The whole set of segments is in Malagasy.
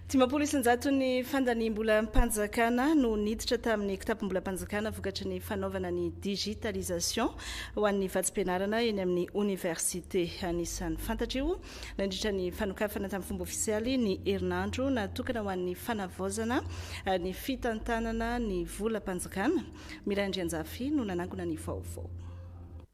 Dimampolo isanjato ny fandaniam-bola mpanjakana no niditra tamin'ny kitapo-mbola mpanjakana vokatry ny fanaovana ny digitalisation ho an'ny vatsim-pianarana eny amin'ny université. Anisan'ny fantatra io nandritra ny fanokafana tamin'ny fomba ofisialy ny herinandro natokana ho an'ny fanavaozana ny fitantanana ny vola mpanjakana. Mirandry Anjafy no nanangona ny vaovao.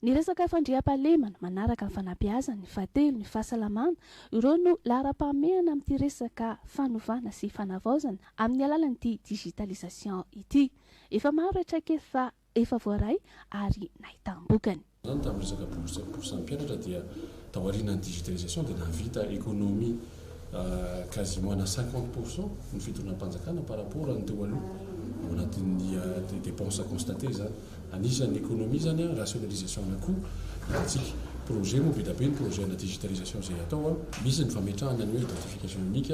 Ny resaka fandriam-pahalemana manaraka ny fanabeazana, ny fahatelo, ny fahasalamana, ireo no lara-pahamehana amin'ity resaka fanovana sy fanavaozana amin'ny alalan'ity digitalisation ity. Efa maro traikefa efa voaray ary nahitam-bokany. Zany tamin'ny resaka pourcent-mpianatra dia taorian'ny digitalisation dia nahavita économie quasiment na 50% ny fitonam-panjakana par rapport amin'ny teo aloha anatin'ny dépenses à constater zany. Anisan'ny économie zany rationalisation na coût antsika projet mo be da be ny projet na digitalisation zay atao misy ny fametrahana ny identification unique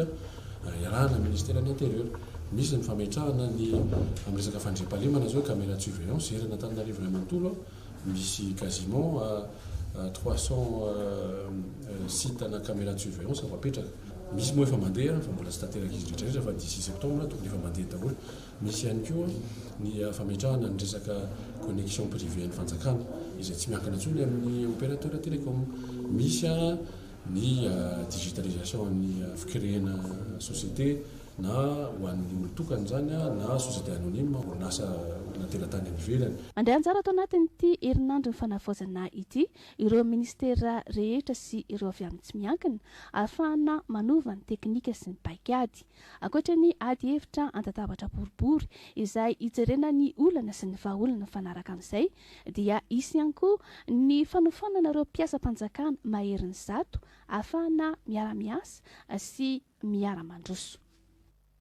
iarahana ministère de l'intérieur, misy ny fametrahana ny amin'ny resaka fandriam-pahalemana zao caméra de surveillance erana Antananarivo manontolo misy quasiment 300 sites na caméra de surveillance apetraka. Misy moa efa mandeha fa mbola tsy tanteraka izy rehetrarehetra fa 16 septembre tokony efa mandeha daholo. Misy ihany koa ny fametrahana ny resaka connexion privée ny fanjakana izay tsy miankina intsony amin'ny opérateur télécom. Misy ny digitalisation ny fikréena société na ho an'ny olon-tokana zany na société anonyme orinasa nateratany any ivelany. Mandeha anjara atao anatin'ity herinandro ny fanavaozana ity ireo ministera rehetra sy ireo avy amin'ny tsy miankina ahafahana manova ny teknika sy ny paikady. Ankoatra ny ady hevitra antatabatra boribory izay hijerena ny olana sy ny vahaolana mifanaraka amin'izay dia isy ihany koa ny fanofanana ireo mpiasa-panjakana maherin'ny zato ahafahana miara-miasa sy miara-mandroso.